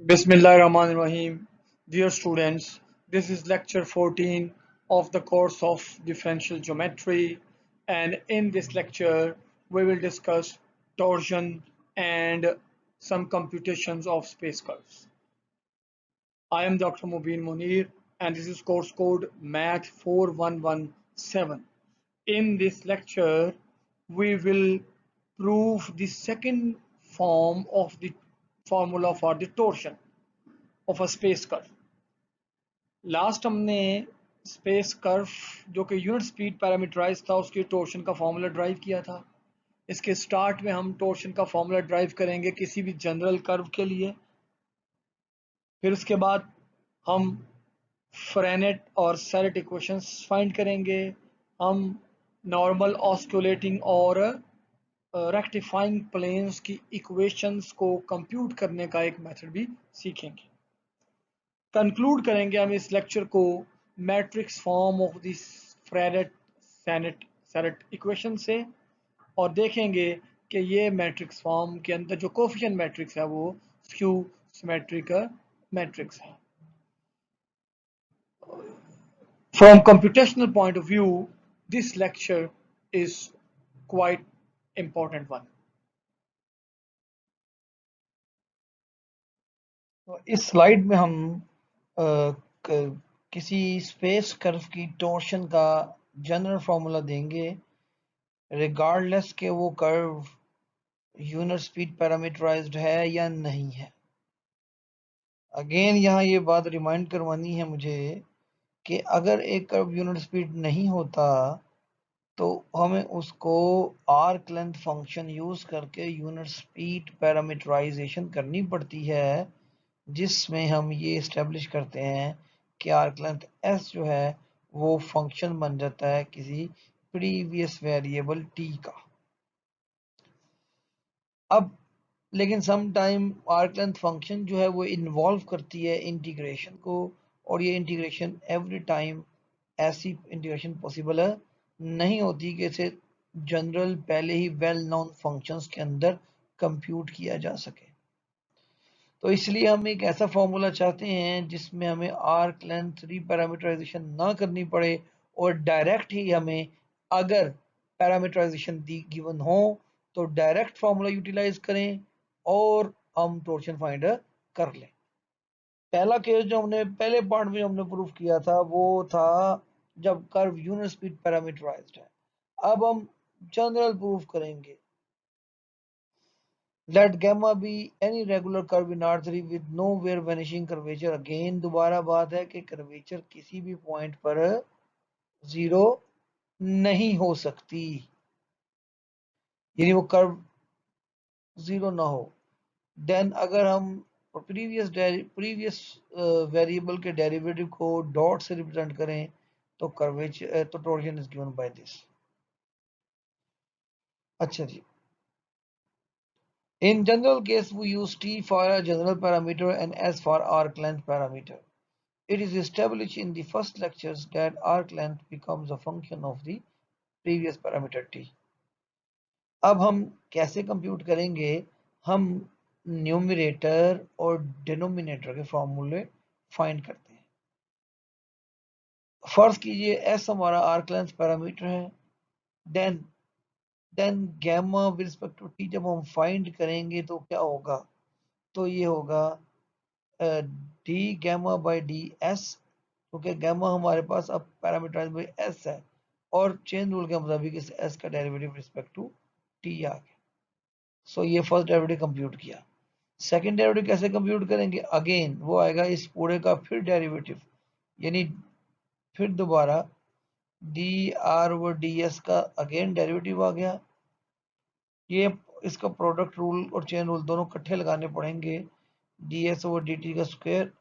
Bismillahirrahmanirrahim. Dear students, this is lecture 14 of the course of differential geometry, and in this lecture we will discuss torsion and some computations of space curves. I am Dr. Mubin Munir and this is course code Math 4117. In this lecture we will prove the second form of the formula for the torsion of a space curve. Last हमने space curve जो कि unit speed parameterise था उसके torsion का formula drive किया था। इसके start में हम टोर्शन का फॉर्मूला ड्राइव करेंगे किसी भी जनरल कर्व के लिए। फिर उसके बाद हम फ्रेनेट और सेरेट इक्वेशंस फाइंड करेंगे। हम नॉर्मल ऑस्कुलेटिंग और रेक्टिफाइंग प्लेन्स की इक्वेशंस को कंप्यूट करने का एक मेथड भी सीखेंगे। कंक्लूड करेंगे हम इस लेक्चर को matrix form of this Frenet Serret equation से और देखेंगे कि ये मैट्रिक्स फॉर्म के अंदर जो कोफिशिएंट मैट्रिक्स है वो स्क्यू सिमेट्रिक मैट्रिक्स है। From computational point of view, this lecture is quite important one. तो इस स्लाइड में हम किसी स्पेस कर्व की टोर्शन का जनरल फॉर्मूला देंगे रिगार्डलेस के वो कर्व यूनिट स्पीड पैरामीटराइज्ड है या नहीं है। अगेन यहाँ ये बात रिमाइंड करवानी है मुझे कि अगर एक कर्व यूनिट स्पीड नहीं होता तो हमें उसको आर्क लेंथ फंक्शन यूज करके यूनिट स्पीड पैरामीटराइजेशन करनी पड़ती है, जिसमें हम ये इस्टेब्लिश करते हैं कि आर्क लेंथ एस जो है वो फंक्शन बन जाता है किसी प्रीवियस वेरिएबल टी का। अब लेकिन some time arc length function जो है वो इन्वॉल्व करती है इंटीग्रेशन को, और ये इंटीग्रेशन एवरी टाइम ऐसी इंटीग्रेशन पॉसिबल नहीं होती कि इसे जनरल पहले ही वेल नोन फंक्शंस के अंदर कंप्यूट किया जा सके। तो इसलिए हम एक ऐसा फॉर्मूला चाहते हैं जिसमें हमें आर्क लेंथ रीपैरामीटराइजेशन ना करनी पड़े और डायरेक्ट ही हमें अगर पैरामीटराइजेशन दी गिवन हो तो डायरेक्ट फॉर्मूला यूटिलाइज करें और हम टोर्शन फाइंड कर लें। पहला केस जो हमने पहले पार्ट में हमने प्रूफ किया था वो था जब कर्व यूनिट स्पीड पैरामीटराइज्ड है। अब हम जनरल प्रूफ करेंगे। Let gamma be any regular curve in R3 with nowhere vanishing curvature। Again दोबारा बात है कि कर्वेचर किसी भी पॉइंट पर जीरो नहीं हो सकती, यानी वो कर्व जीरो ना हो। देन अगर हम प्रीवियस वेरिएबल के डेरिवेटिव को डॉट से रिप्रेजेंट करें तो कर्वेचर तो torsion is given by this. अच्छा जी, in general case we use t for a general parameter and s for arc length parameter. It is established in the first lectures that arc length becomes a function of the previous parameter t. अब हम कैसे compute करेंगे? हम numerator और denominator के फॉर्मूले find करते हैं। फर्ज कीजिए s हमारा आर्क लेंथ पैरामीटर है, then gamma with respect to t जब हम फाइंड करेंगे तो क्या होगा? तो ये होगा d gamma by d s, क्योंकि गैमा हमारे पास अब पैरामीटराइज बाई एस है और चेन रूल के मुताबिक इस एस का डेरिवेटिव रिस्पेक्ट टू टी आ गया। सो ये फर्स्ट डेरिवेटिव कंप्यूट किया। सेकंड डेरिवेटिव कैसे कंप्यूट करेंगे? अगेन वो आएगा इस पूरे का फिर डेरिवेटिव, यानी फिर दोबारा d r over d s का अगेन डेरिवेटिव आ गया। ये इसका प्रोडक्ट रूल और चेन रूल दोनों इकट्ठे लगाने पड़ेंगे, d s over d t का स्क्वायर,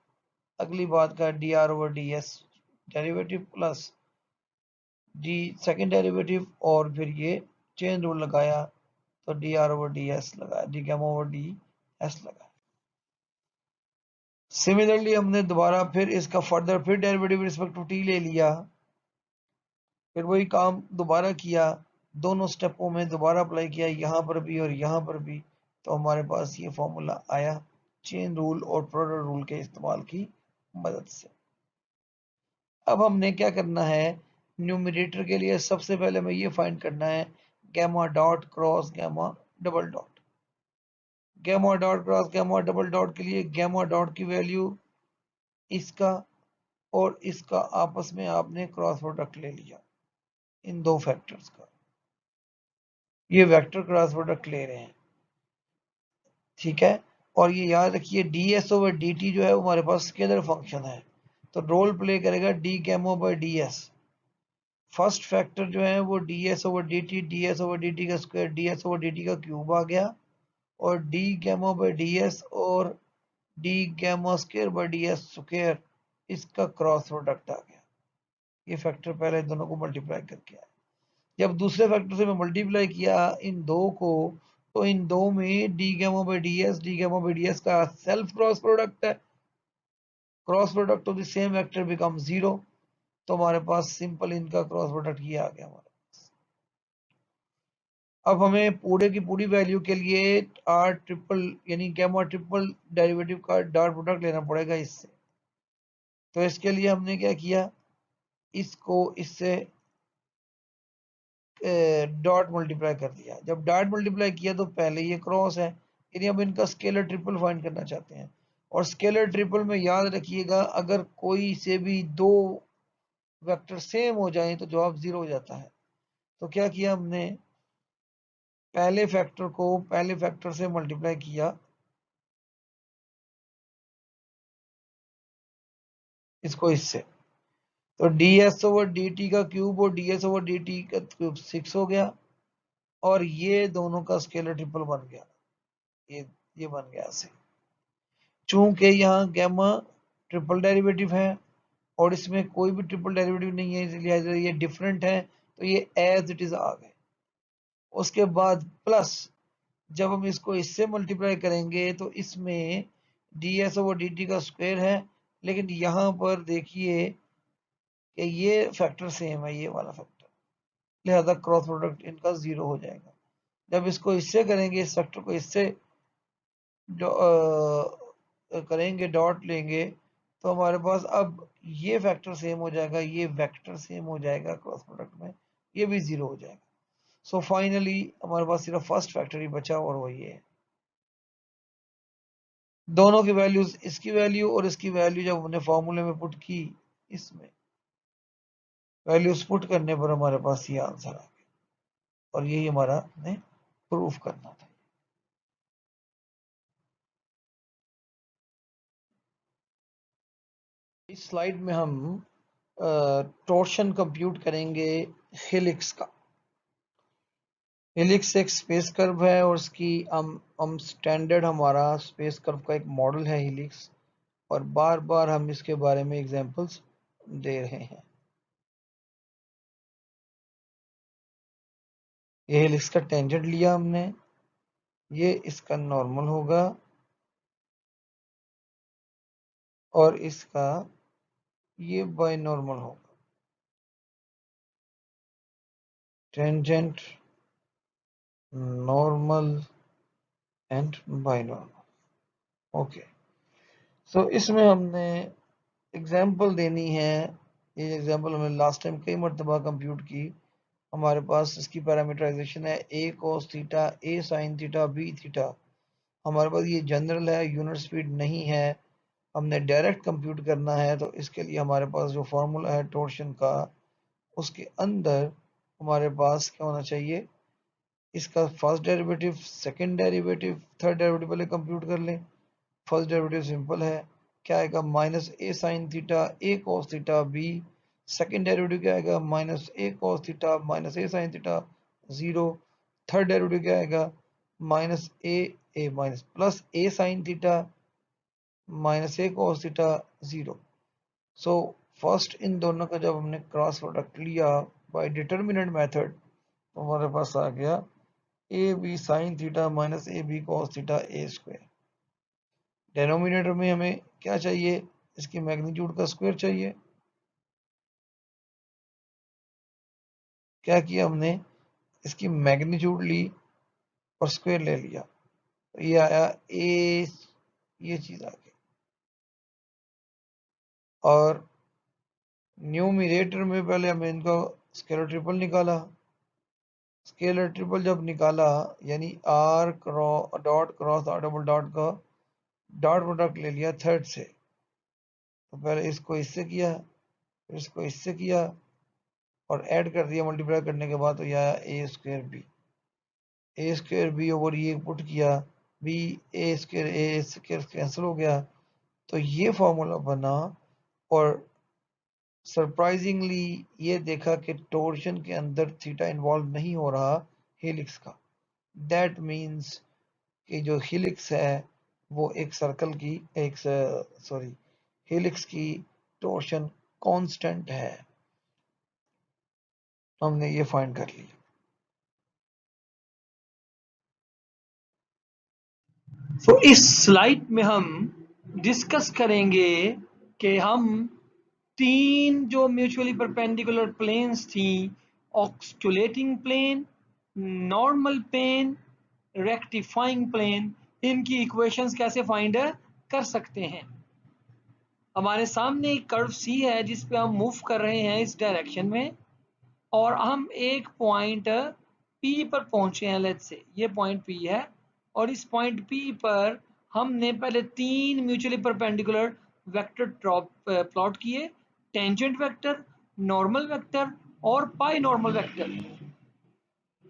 अगली बात का d r over d s derivative plus d second derivative, और फिर ये चेन रूल लगाया तो d r over d s लगाया, d gamma over d s लगाया। सिमिलरली हमने दोबारा फिर इसका फर्दर फिर डेरिवेटिव रिस्पेक्ट टू टी ले लिया, फिर वही काम दोबारा किया, दोनों स्टेपों में दोबारा अप्लाई किया, यहाँ पर भी और यहाँ पर भी, तो हमारे पास ये फॉर्मूला आया चेन रूल और प्रोडक्ट रूल के इस्तेमाल की मदद से। अब हमने क्या करना है, न्यूमरेटर के लिए सबसे पहले हमें ये फाइंड करना है gamma dot cross gamma double dot. Gamma dot cross gamma double dot के लिए गैमा डॉट की वैल्यू इसका और इसका आपस में आपने क्रॉस प्रोडक्ट ले लिया इन दो फैक्टर्स का, ये वेक्टर क्रॉस प्रोडक्ट ले रहे हैं, ठीक है। और ये याद रखिए d s over d t जो है वो हमारे पास स्केलर फंक्शन है, तो रोल प्ले करेगा d gamma by d s. First factor जो है वो d s over d t, d s over d t का square d s over d t का क्यूब आ गया, और d gamma by d s और d gamma square by d s square इसका क्रॉस प्रोडक्ट आ गया। ये factor पहले दोनों को मल्टीप्लाई करके आया। जब दूसरे फैक्टर से मैं मल्टीप्लाई किया इन दो को, तो इन दो में D gamma by D gamma by d s का सेल्फ क्रॉस प्रोडक्ट है, cross product of the same vector become zero, तो हमारे पास सिंपल इनका क्रॉस प्रोडक्ट ये आ गया हमारे पास। अब हमें पूरे की पूरी वैल्यू के लिए आर ट्रिपल यानी गैमा ट्रिपल डेरिवेटिव का डॉट प्रोडक्ट लेना पड़ेगा इससे। तो इसके लिए हमने क्या किया, इसको इससे डॉट मल्टीप्लाई कर दिया। जब डॉट मल्टीप्लाई किया तो पहले ये क्रॉस है, यानी हम इनका स्केलर ट्रिपल फाइंड करना चाहते हैं। और स्केलर ट्रिपल में याद रखिएगा अगर कोई से भी दो वेक्टर सेम हो जाए तो जवाब जीरो हो जाता है। तो क्या किया हमने, पहले फैक्टर को पहले फैक्टर से मल्टीप्लाई किया इसको इससे, तो D s over d t का क्यूब और D s over d t का क्यूब 6 हो गया, और ये दोनों का स्केलर ट्रिपल बन गया, ये बन गया ऐसे। चूंकि यहाँ गैमा ट्रिपल डेरिवेटिव है और इसमें कोई भी ट्रिपल डेरिवेटिव नहीं है, इसलिए ये डिफरेंट है, तो ये एज इट इज आ गए। उसके बाद प्लस जब हम इसको इससे मल्टीप्लाई करेंगे तो इसमें D s over d t का स्क्वायर है, लेकिन यहाँ पर देखिए कि ये फैक्टर सेम है, ये वाला फैक्टर, लिहाजा क्रॉस प्रोडक्ट इनका जीरो हो जाएगा। जब इसको इससे करेंगे, इस फैक्टर को इससे करेंगे डॉट लेंगे, तो हमारे पास अब ये फैक्टर सेम हो जाएगा, ये वेक्टर सेम हो जाएगा क्रॉस प्रोडक्ट में, ये भी जीरो हो जाएगा। सो फाइनली हमारे पास सिर्फ फर्स्ट फैक्टर ही बचा और वो ये है। दोनों की वैल्यूज, इसकी वैल्यू और इसकी वैल्यू जब हमने फॉर्मूले में पुट की, इसमें वैल्यूज पुट करने पर हमारे पास ये आंसर आ गया, और यही हमारा हमें प्रूफ करना था। इस स्लाइड में हम टॉर्शन कंप्यूट करेंगे हेलिक्स का। हेलिक्स एक स्पेस कर्व है और इसकी हम स्टैंडर्ड हमारा स्पेस कर्व का एक मॉडल है हेलिक्स, और बार बार हम इसके बारे में एग्जांपल्स दे रहे हैं। ये हेलिक्स का टेंजेंट लिया हमने, ये इसका नॉर्मल होगा और इसका ये बाय नॉर्मल होगा, tangent normal and binormal. Okay, so इसमें हमने एग्जांपल देनी है। ये एग्जांपल हमने लास्ट टाइम कई मरतबा कंप्यूट की। हमारे पास इसकी पैरामीटराइजेशन है ए कोस थीटा, ए साइन थीटा, बी थीटा। हमारे पास ये जनरल है, यूनिट स्पीड नहीं है, हमने डायरेक्ट कंप्यूट करना है। तो इसके लिए हमारे पास जो फॉर्मूला है टॉर्शन का, उसके अंदर हमारे पास क्या होना चाहिए, इसका first derivative, second derivative, third derivative पहले कंप्यूट कर लें। फर्स्ट डेरिवेटिव सिंपल है, क्या आएगा, minus a sine theta a cos theta b. Second derivative क्या आएगा, minus a cos theta minus a sine theta zero. Third derivative क्या आएगा, minus a minus plus a sine theta minus a cos theta zero. So first इन दोनों का जब हमने cross product लिया बाय डिटर्मिनेंट मेथड, तो हमारे पास आ गया a b sine theta minus a b cos theta a square. Denominator में हमें क्या चाहिए, इसकी मैग्नीट्यूड का स्क्वायर चाहिए। क्या किया हमने, इसकी मैग्नीट्यूड ली और स्क्वायर ले लिया, तो ये आया ए ये चीज आ गई। और न्यूमिरेटर में पहले हमने इनका स्केलर ट्रिपल निकाला। स्केलर ट्रिपल जब निकाला यानी r dot cross r double dot का डॉट प्रोडक्ट ले लिया थर्ड से। तो पहले इसको इससे किया, फिर इसको इससे किया और ऐड कर दिया मल्टीप्लाई करने के बाद, तो यह आया ए स्क्वेयर बी ओवर ये पुट किया बी ए स्क्वेयर कैंसिल हो गया। तो ये फॉर्मूला बना और सरप्राइजिंगली ये देखा कि टोर्शन के अंदर थीटा इन्वॉल्व नहीं हो रहा हेलिक्स का। दैट मीन्स कि जो हेलिक्स है वो एक सर्कल की एक सॉरी हेलिक्स की टोर्शन कांस्टेंट है। हमने ये फाइंड कर लिया। तो इस स्लाइड में हम डिस्कस करेंगे कि हम तीन जो म्यूचुअली परपेंडिकुलर प्लेन्स थी, osculating plane, normal plane, rectifying plane, इनकी इक्वेशंस कैसे फाइंड कर सकते हैं। हमारे सामने एक कर्व सी है जिस पे हम मूव कर रहे हैं इस डायरेक्शन में, और हम एक पॉइंट P पर पहुंचे हैं। लेट्स से ये पॉइंट P है और इस पॉइंट P पर हमने पहले तीन म्यूचुअली परपेंडिकुलर वेक्टर प्लॉट किए, टेंजेंट वेक्टर, नॉर्मल वेक्टर और पाई नॉर्मल वेक्टर।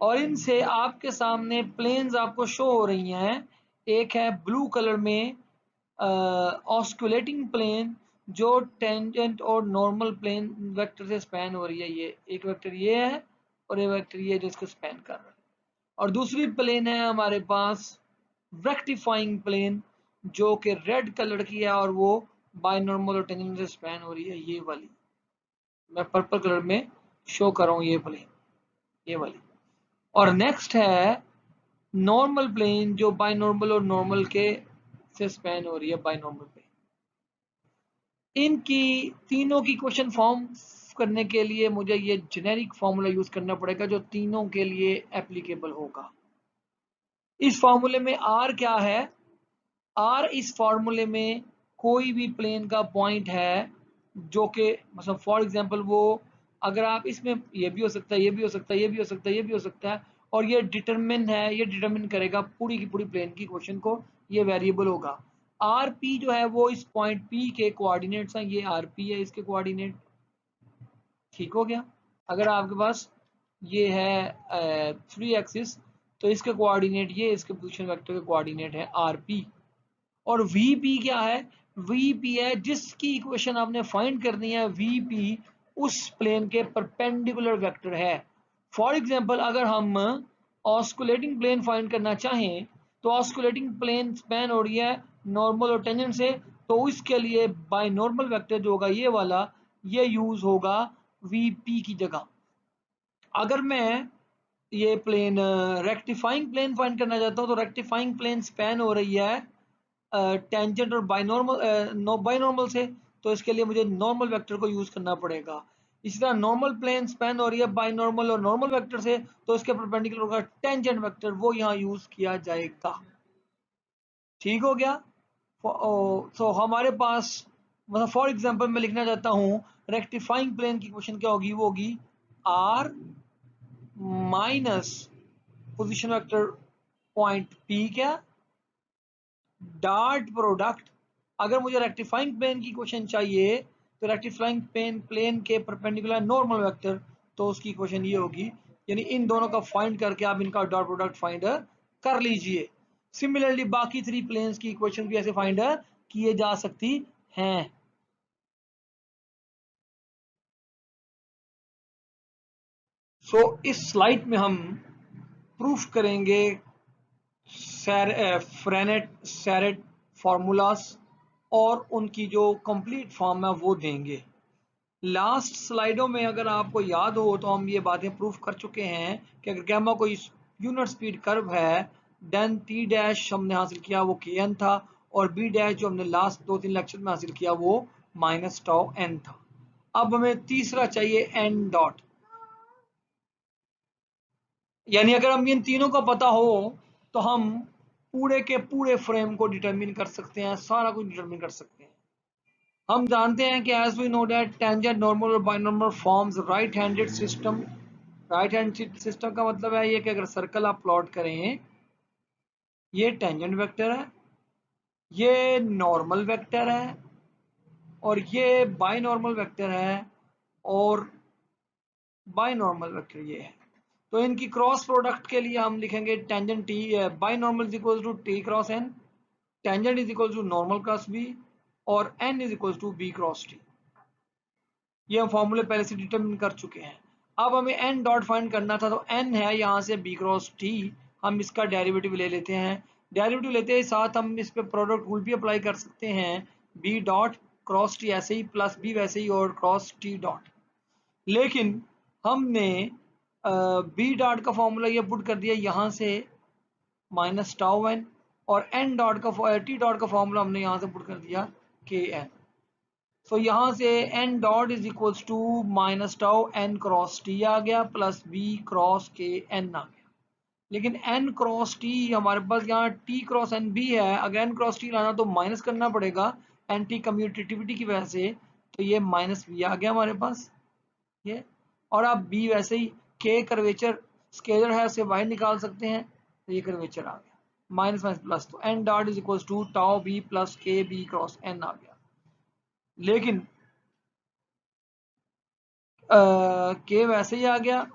और इनसे आपके सामने प्लेन्स आपको शो हो रही हैं। एक है ब्लू कलर में ऑस्कुलेटिंग प्लेन जो टेंजेंट और नॉर्मल प्लेन वेक्टर से स्पैन हो रही है। ये एक वेक्टर ये है और एक वेक्टर ये जिसको स्पैन कर रहा है। और दूसरी प्लेन है हमारे पास रेक्टिफाइंग प्लेन जो कि रेड कलर की है और वो बायनॉर्मल और टेंजेंट से स्पैन हो रही है, ये वाली। मैं पर्पल कलर में शो कर रहा हूँ ये प्लेन, ये वाली। और नेक्स्ट है नॉर्मल प्लेन जो बायनॉर्मल और नॉर्मल के से स्पैन हो रही है, बायनॉर्मल प्लेन। इनकी तीनों की क्वेश्चन फॉर्म करने के लिए मुझे ये जेनेरिक फॉर्मूला यूज करना पड़ेगा जो तीनों के लिए एप्लीकेबल होगा। इस फॉर्मूले में आर क्या है? आर इस फॉर्मूले में कोई भी प्लेन का पॉइंट है जो कि मतलब फॉर एग्जांपल वो, अगर आप इसमें ये भी हो सकता है, ये भी हो सकता है, ये भी हो सकता है, ये भी हो सकता है, और ये डिटरमिन है, ये डिटरमिन करेगा पूरी की पूरी प्लेन की क्वेश्चन को, ये वेरिएबल होगा। आर पी जो है वो इस पॉइंट पी के कोऑर्डिनेट्स हैं, ये आर पी है इसके कोऑर्डिनेट। ठीक हो गया। अगर आपके पास ये है 3 एक्सिस तो इसके कोऑर्डिनेट ये, इसके पोजीशन वेक्टर के कोऑर्डिनेट है आर पी। और वी क्या है? वी है जिसकी इक्वेशन आपने फाइंड करनी है, वी उस प्लेन के परपेंडिकुलर वेक्टर है। फॉर एग्जांपल अगर हम ऑस्कुलेटिंग प्लेन फाइंड करना चाहें तो ऑस्कुलेटिंग प्लेन स्पैन हो रही है नॉर्मल और टेंजेंट से, तो इसके लिए बाय नॉर्मल वेक्टर जो होगा ये वाला, ये यूज होगा वी की जगह। अगर मैं ये प्लेन रेक्टिफाइंग प्लेन फाइंड करना चाहता हूँ तो रेक्टिफाइंग प्लेन स्पैन हो रही है टेंजेंट और बाइनॉर्मल से, तो इसके लिए मुझे नॉर्मल वेक्टर को यूज करना पड़ेगा। इसी तरह नॉर्मल प्लेन स्पैन हो रही है बाइनॉर्मल और नॉर्मल वेक्टर से, तो इसके परपेंडिकुलर होगा टेंजेंट वेक्टर, वो यहाँ यूज किया जाएगा। ठीक हो गया। सो हमारे पास मतलब फॉर एग्जांपल मैं लिखना चाहता हूँ रेक्टिफाइंग प्लेन की क्वेश्चन क्या होगी, वो होगी r minus position vector point P क्या डॉट प्रोडक्ट। अगर मुझे रेक्टिफाइंग प्लेन की क्वेश्चन चाहिए तो रेक्टिफाइंग प्लेन के परपेंडिकुलर नॉर्मल वेक्टर, तो उसकी क्वेश्चन ये होगी, यानी इन दोनों का फाइंड करके आप इनका डॉट प्रोडक्ट फाइंड कर लीजिए। सिमिलरली बाकी थ्री प्लेन्स की इक्वेशन भी ऐसे फाइंड किए जा सकती हैं। सो इस स्लाइड में हम प्रूफ करेंगे फ्रेनेट सैरेट फार्मूलास और उनकी जो कंप्लीट फॉर्म है वो देंगे। लास्ट स्लाइडों में अगर आपको याद हो तो हम ये बातें प्रूफ कर चुके हैं कि अगर गैमा कोई यूनिट स्पीड कर्व है, देन टी डैश हमने हासिल किया वो के एन था, और बी डैश जो हमने लास्ट 2-3 लेक्चर में हासिल किया वो माइनस टाउ एन था। अब हमें तीसरा चाहिए एन डॉट, यानी अगर हम इन तीनों का पता हो तो हम पूरे के पूरे फ्रेम को डिटरमिन कर सकते हैं, सारा कुछ डिटरमिन कर सकते हैं। हम जानते हैं कि as we know that tangent normal और binormal forms right handed system. Right hand system का मतलब है ये कि अगर सर्कल आप प्लॉट करें, ये टेंजेंट वेक्टर है, ये नॉर्मल वेक्टर है और ये बाइनॉर्मल वेक्टर है और बाइनॉर्मल वेक्टर ये है। तो इनकी क्रॉस प्रोडक्ट के लिए हम लिखेंगे tangent T binormal is equal to T cross N, tangent is equal to normal cross B और N is equal to B cross T. ये हम फॉर्मूले पहले से डिटरमिन कर चुके हैं। अब हमें एन डॉट फाइंड करना था, तो एन है यहाँ से बी क्रॉस टी, हम इसका डेरिवेटिव ले लेते हैं। डेरिवेटिव लेते ही साथ हम इस पे प्रोडक्ट रूल भी अप्लाई कर सकते हैं, बी डॉट क्रॉस टी ऐसे ही प्लस बी वैसे ही और क्रॉस टी डॉट। लेकिन हमने बी डॉट का फॉर्मूला ये पुट कर दिया यहाँ से माइनस टाउ एन, और एन डॉट का टी डॉट का फॉर्मूला हमने यहाँ से पुट कर दिया के एन। सो यहाँ से N dot is equals to minus tau N cross T आ गया plus B cross K N आ गया। लेकिन एन क्रॉस टी हमारे पास यहाँ टी क्रॉस एन भी है, अगर एन क्रॉस टी लाना तो माइनस करना पड़ेगा एंटी कम्यूटेटिविटी की वजह से, तो ये माइनस बी आ गया हमारे पास ये। और आप बी वैसे ही के कर्वेचर स्केलर है उसे बाहर निकाल सकते हैं, तो ये कर्वेचर आ गया माइनस माइनस प्लस, तो n dot is equals to tau b plus k b cross n आ गया। लेकिन के वैसे ही आ गया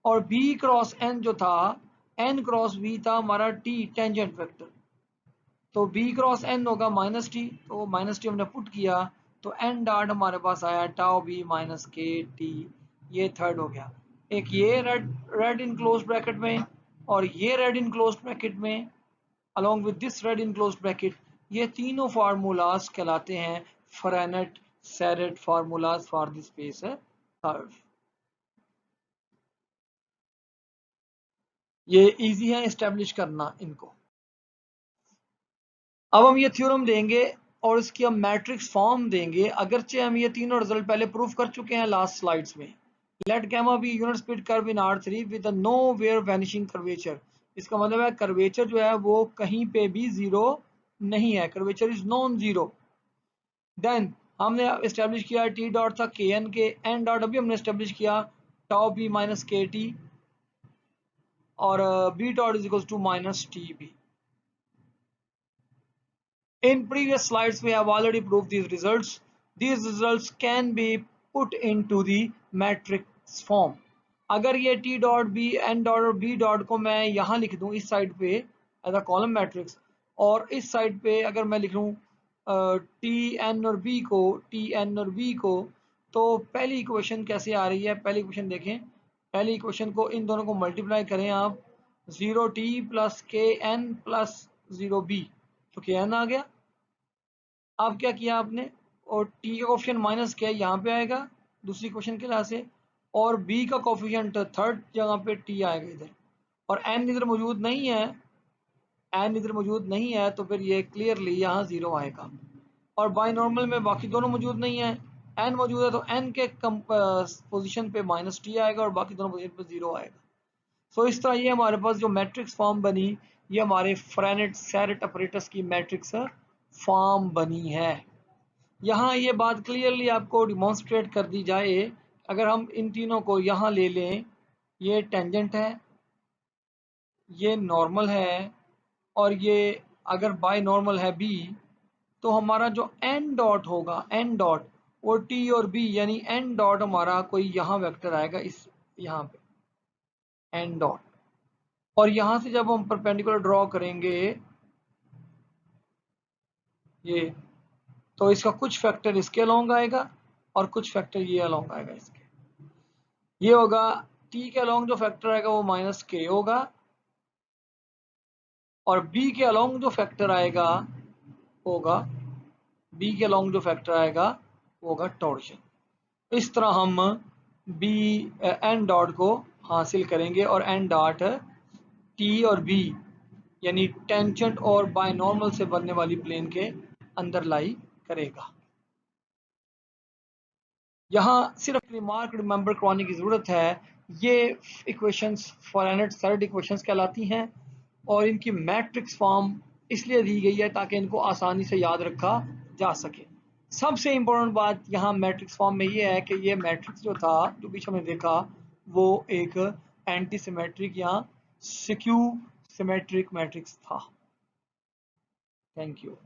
और बी क्रॉस एन जो था, एन क्रॉस बी था हमारा टी टेंजेंट वेक्टर, तो बी क्रॉस एन होगा माइनस टी, तो माइनस टी हमने पुट किया, तो एन डॉट हमारे पास आया tau b minus k T, ये थर्ड हो गया। एक ये रेड इन क्लोज ब्रैकेट में और ये रेड इन क्लोज ब्रैकेट में along with this red enclosed bracket, ये तीनों फार्मूलाज कहलाते हैं Frenet Serret formulas for the space curve. ये इजी है एस्टेब्लिश करना इनको। अब हम ये थ्योरम देंगे और इसकी हम मैट्रिक्स फॉर्म देंगे, अगरचे हम ये तीनों रिजल्ट पहले प्रूफ कर चुके हैं लास्ट स्लाइड्स में। Let gamma be unit speed curve in R3 with nowhere vanishing curvature. इसका मतलब है कर्वेचर जो है वो कहीं पे भी जीरो नहीं है, curvature is non zero. Then हमने एस्टेब्लिश किया टी डॉट था के एन के, एन डॉट अभी हमने एस्टेब्लिश किया tau b minus k t और b dot is equal to minus t b. In previous slides, we have already proved these results. These results can be put into the matrix form. अगर ये t dot b n dot और b dot को मैं यहाँ लिख दूँ इस side पे एज अ कॉलम मैट्रिक्स, और इस साइड पे अगर मैं लिख लूँ t n और b को, t n और b को, तो पहली इक्वेशन कैसे आ रही है, पहली इक्वेशन देखें। पहली इक्वेशन को इन दोनों को मल्टीप्लाई करें आप, 0t प्लस के एन प्लस 0b, तो के एन आ गया। अब क्या किया आपने, और टी का कोफिशिएंट माइनस किया यहाँ पे आएगा दूसरी क्वेश्चन के लिहाज से, और बी का कोफिशिएंट थर्ड जगह पे टी आएगा इधर, और एन इधर मौजूद नहीं है, एन इधर मौजूद नहीं है, तो फिर ये क्लियरली यहाँ जीरो आएगा। और बाई नॉर्मल में बाकी दोनों मौजूद नहीं है, एन मौजूद है तो एन के पोजीशन पे माइनस टी आएगा और बाकी दोनों पोजीशन पे जीरो आएगा। सो इस तरह ये हमारे पास जो मैट्रिक्स फॉर्म बनी, ये हमारे फ्रेनेट सेरेट ऑपरेटर्स की मैट्रिक्स फॉर्म बनी है। यहाँ ये बात क्लियरली आपको डिमॉन्स्ट्रेट कर दी जाए, अगर हम इन तीनों को यहाँ ले लें, ये टेंजेंट है, ये नॉर्मल है, और ये अगर बाय नॉर्मल है बी, तो हमारा जो एन डॉट होगा, एन डॉट वो टी और बी, यानी एन डॉट हमारा कोई यहाँ वेक्टर आएगा इस यहाँ पे एन डॉट, और यहाँ से जब हम परपेंडिकुलर ड्रॉ करेंगे ये, तो इसका कुछ फैक्टर इसके अलोंग आएगा और कुछ फैक्टर ये अलोंग आएगा इसके। ये होगा टी के अलोंग जो फैक्टर आएगा वो माइनस के होगा, और बी के अलोंग जो फैक्टर आएगा होगा, बी के अलोंग जो फैक्टर आएगा वो होगा टॉर्शन। इस तरह हम बी एन डॉट को हासिल करेंगे और एन डॉट टी और बी यानी टेंजेंट और बायनॉर्मल से बनने वाली प्लेन के अंदर लाई करेगा। यहाँ सिर्फ रिमार्क रिमेंबर करवाने की जरूरत है, ये इक्वेशंस फेरेनेट सेरेट इक्वेशंस कहलाती हैं, और इनकी मैट्रिक्स फॉर्म इसलिए दी गई है ताकि इनको आसानी से याद रखा जा सके। सबसे इम्पोर्टेंट बात यहाँ मैट्रिक्स फॉर्म में ये है कि ये मैट्रिक्स जो था, जो बीच हमने देखा, वो एक एंटी सिमेट्रिक या स्क्यू सिमेट्रिक मैट्रिक्स था। Thank you.